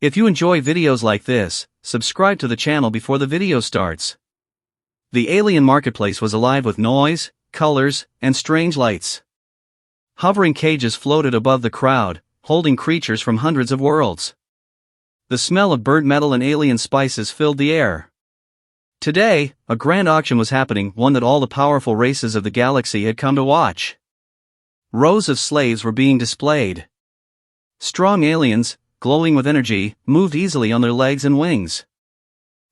If you enjoy videos like this, subscribe to the channel before the video starts. The alien marketplace was alive with noise, colors, and strange lights. Hovering cages floated above the crowd, holding creatures from hundreds of worlds. The smell of burnt metal and alien spices filled the air. Today, a grand auction was happening, one that all the powerful races of the galaxy had come to watch. Rows of slaves were being displayed. Strong aliens, glowing with energy, moved easily on their legs and wings.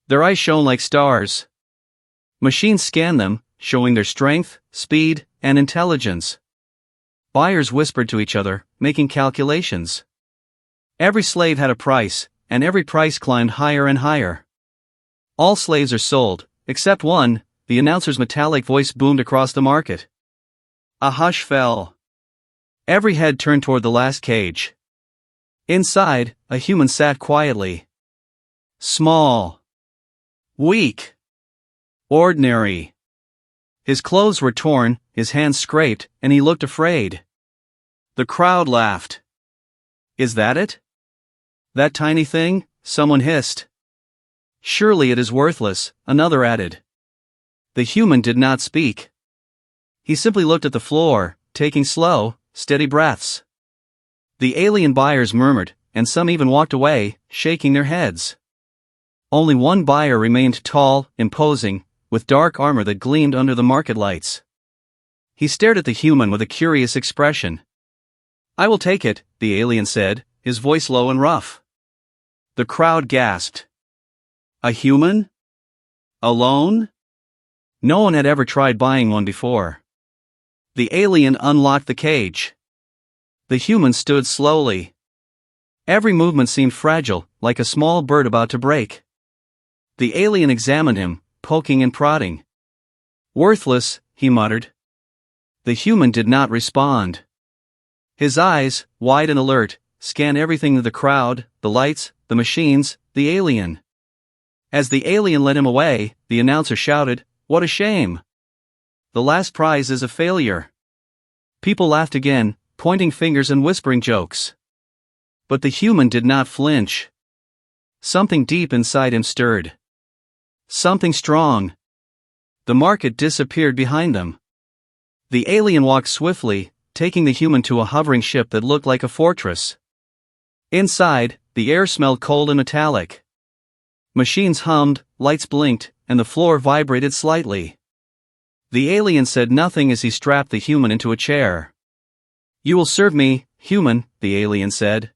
Their eyes shone like stars. Machines scanned them, showing their strength, speed, and intelligence. Buyers whispered to each other, making calculations. Every slave had a price, and every price climbed higher and higher. All slaves are sold, except one, the announcer's metallic voice boomed across the market. A hush fell. Every head turned toward the last cage. Inside, a human sat quietly. Small. Weak. Ordinary. His clothes were torn, his hands scraped, and he looked afraid. The crowd laughed. Is that it? That tiny thing? Someone hissed. Surely it is worthless, another added. The human did not speak. He simply looked at the floor, taking slow, steady breaths. The alien buyers murmured, and some even walked away, shaking their heads. Only one buyer remained tall, imposing, with dark armor that gleamed under the market lights. He stared at the human with a curious expression. I will take it, the alien said, his voice low and rough. The crowd gasped. A human? Alone? No one had ever tried buying one before. The alien unlocked the cage. The human stood slowly. Every movement seemed fragile, like a small bird about to break. The alien examined him, poking and prodding. Worthless, he muttered. The human did not respond. His eyes, wide and alert, scanned everything: the crowd, the lights, the machines, the alien. As the alien led him away, the announcer shouted, "What a shame! The last prize is a failure." People laughed again, pointing fingers and whispering jokes. But the human did not flinch. Something deep inside him stirred. Something strong. The market disappeared behind them. The alien walked swiftly, taking the human to a hovering ship that looked like a fortress. Inside, the air smelled cold and metallic. Machines hummed, lights blinked, and the floor vibrated slightly. The alien said nothing as he strapped the human into a chair. You will serve me, human, the alien said.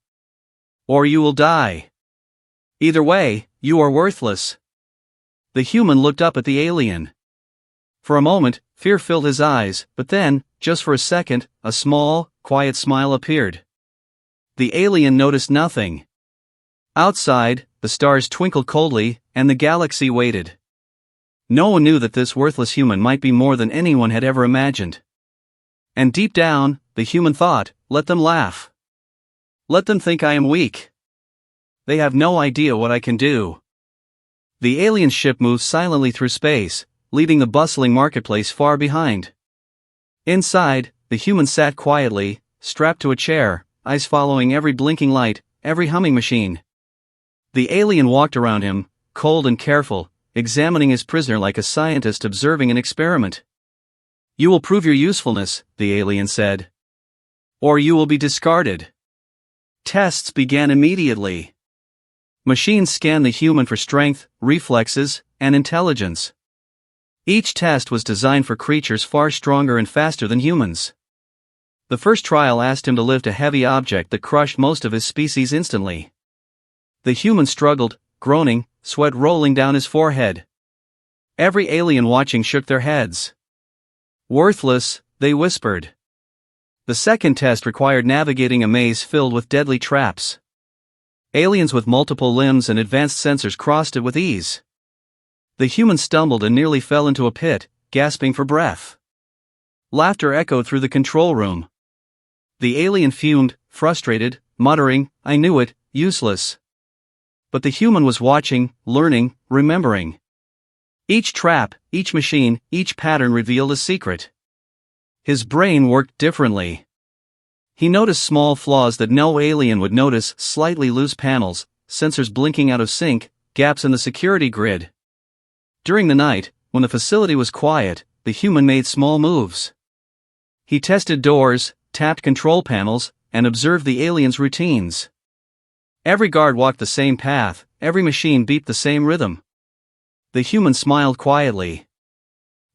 Or you will die. Either way, you are worthless. The human looked up at the alien. For a moment, fear filled his eyes, but then, just for a second, a small, quiet smile appeared. The alien noticed nothing. Outside, the stars twinkled coldly, and the galaxy waited. No one knew that this worthless human might be more than anyone had ever imagined. And deep down, the human thought, let them laugh. Let them think I am weak. They have no idea what I can do. The alien ship moved silently through space, leaving the bustling marketplace far behind. Inside, the human sat quietly, strapped to a chair, eyes following every blinking light, every humming machine. The alien walked around him, cold and careful, examining his prisoner like a scientist observing an experiment. You will prove your usefulness, the alien said. Or you will be discarded. Tests began immediately. Machines scanned the human for strength, reflexes, and intelligence. Each test was designed for creatures far stronger and faster than humans. The first trial asked him to lift a heavy object that crushed most of his species instantly. The human struggled, groaning, sweat rolling down his forehead. Every alien watching shook their heads. Worthless, they whispered. The second test required navigating a maze filled with deadly traps. Aliens with multiple limbs and advanced sensors crossed it with ease. The human stumbled and nearly fell into a pit, gasping for breath. Laughter echoed through the control room. The alien fumed, frustrated, muttering, I knew it, useless. But the human was watching, learning, remembering. Each trap, each machine, each pattern revealed a secret. His brain worked differently. He noticed small flaws that no alien would notice: slightly loose panels, sensors blinking out of sync, gaps in the security grid. During the night, when the facility was quiet, the human made small moves. He tested doors, tapped control panels, and observed the aliens' routines. Every guard walked the same path, every machine beeped the same rhythm. The human smiled quietly.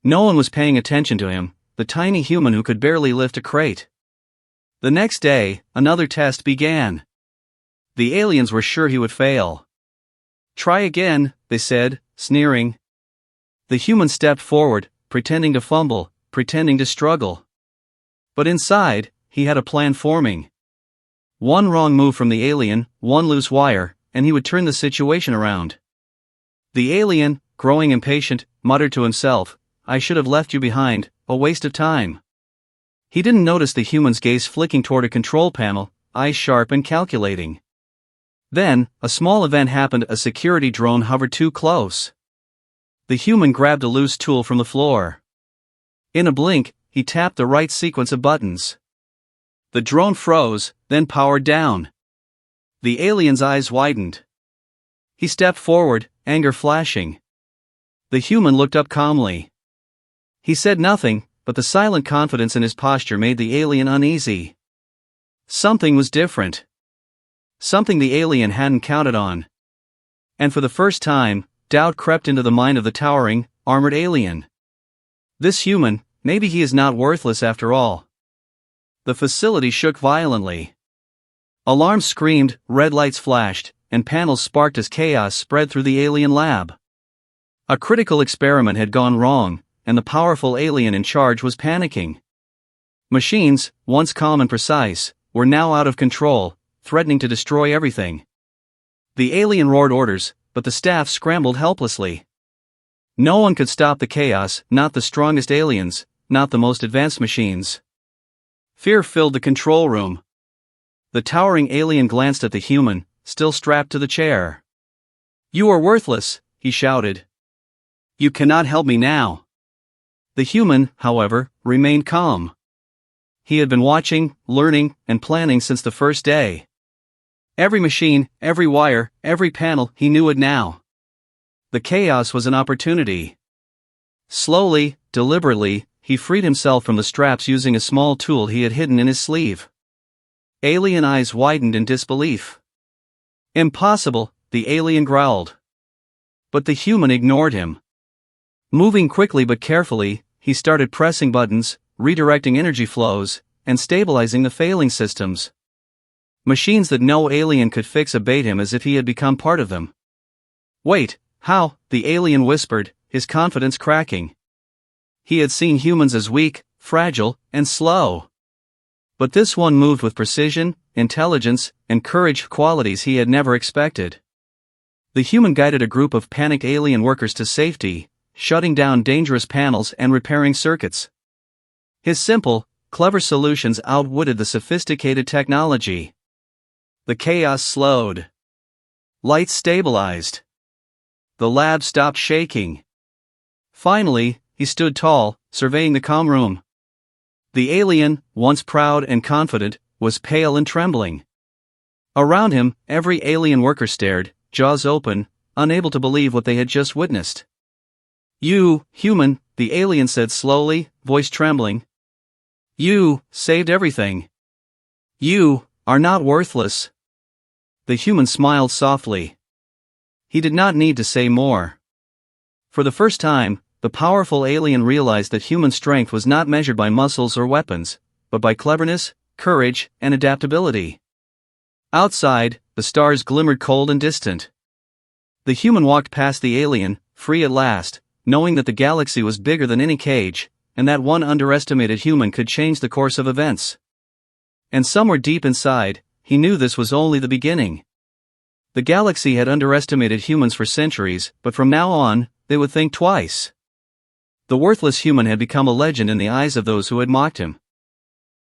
No one was paying attention to him, the tiny human who could barely lift a crate. The next day, another test began. The aliens were sure he would fail. "Try again," they said, sneering. The human stepped forward, pretending to fumble, pretending to struggle. But inside, he had a plan forming. One wrong move from the alien, one loose wire, and he would turn the situation around. The alien, growing impatient, muttered to himself, "I should have left you behind, a waste of time." He didn't notice the human's gaze flicking toward a control panel, eyes sharp and calculating. Then, a small event happened. A security drone hovered too close. The human grabbed a loose tool from the floor. In a blink, he tapped the right sequence of buttons. The drone froze, then powered down. The alien's eyes widened. He stepped forward, anger flashing. The human looked up calmly. He said nothing, but the silent confidence in his posture made the alien uneasy. Something was different. Something the alien hadn't counted on. And for the first time, doubt crept into the mind of the towering, armored alien. This human, maybe he is not worthless after all. The facility shook violently. Alarms screamed, red lights flashed, and panels sparked as chaos spread through the alien lab. A critical experiment had gone wrong, and the powerful alien in charge was panicking. Machines, once calm and precise, were now out of control, threatening to destroy everything. The alien roared orders, but the staff scrambled helplessly. No one could stop the chaos, not the strongest aliens, not the most advanced machines. Fear filled the control room. The towering alien glanced at the human, still strapped to the chair. "You are worthless," he shouted. "You cannot help me now." The human, however, remained calm. He had been watching, learning, and planning since the first day. Every machine, every wire, every panel, he knew it now. The chaos was an opportunity. Slowly, deliberately, he freed himself from the straps using a small tool he had hidden in his sleeve. Alien eyes widened in disbelief. "Impossible," the alien growled. But the human ignored him. Moving quickly but carefully, he started pressing buttons, redirecting energy flows, and stabilizing the failing systems. Machines that no alien could fix obeyed him as if he had become part of them. "Wait, how?" the alien whispered, his confidence cracking. He had seen humans as weak, fragile, and slow. But this one moved with precision, intelligence, and courage, qualities he had never expected. The human guided a group of panicked alien workers to safety, shutting down dangerous panels and repairing circuits. His simple, clever solutions outwitted the sophisticated technology. The chaos slowed. Lights stabilized. The lab stopped shaking. Finally, he stood tall, surveying the calm room. The alien, once proud and confident, was pale and trembling. Around him, every alien worker stared, jaws open, unable to believe what they had just witnessed. "You, human," the alien said slowly, voice trembling. "You saved everything. You are not worthless." The human smiled softly. He did not need to say more. For the first time, the powerful alien realized that human strength was not measured by muscles or weapons, but by cleverness, courage, and adaptability. Outside, the stars glimmered cold and distant. The human walked past the alien, free at last, knowing that the galaxy was bigger than any cage, and that one underestimated human could change the course of events. And somewhere deep inside, he knew this was only the beginning. The galaxy had underestimated humans for centuries, but from now on, they would think twice. The worthless human had become a legend in the eyes of those who had mocked him.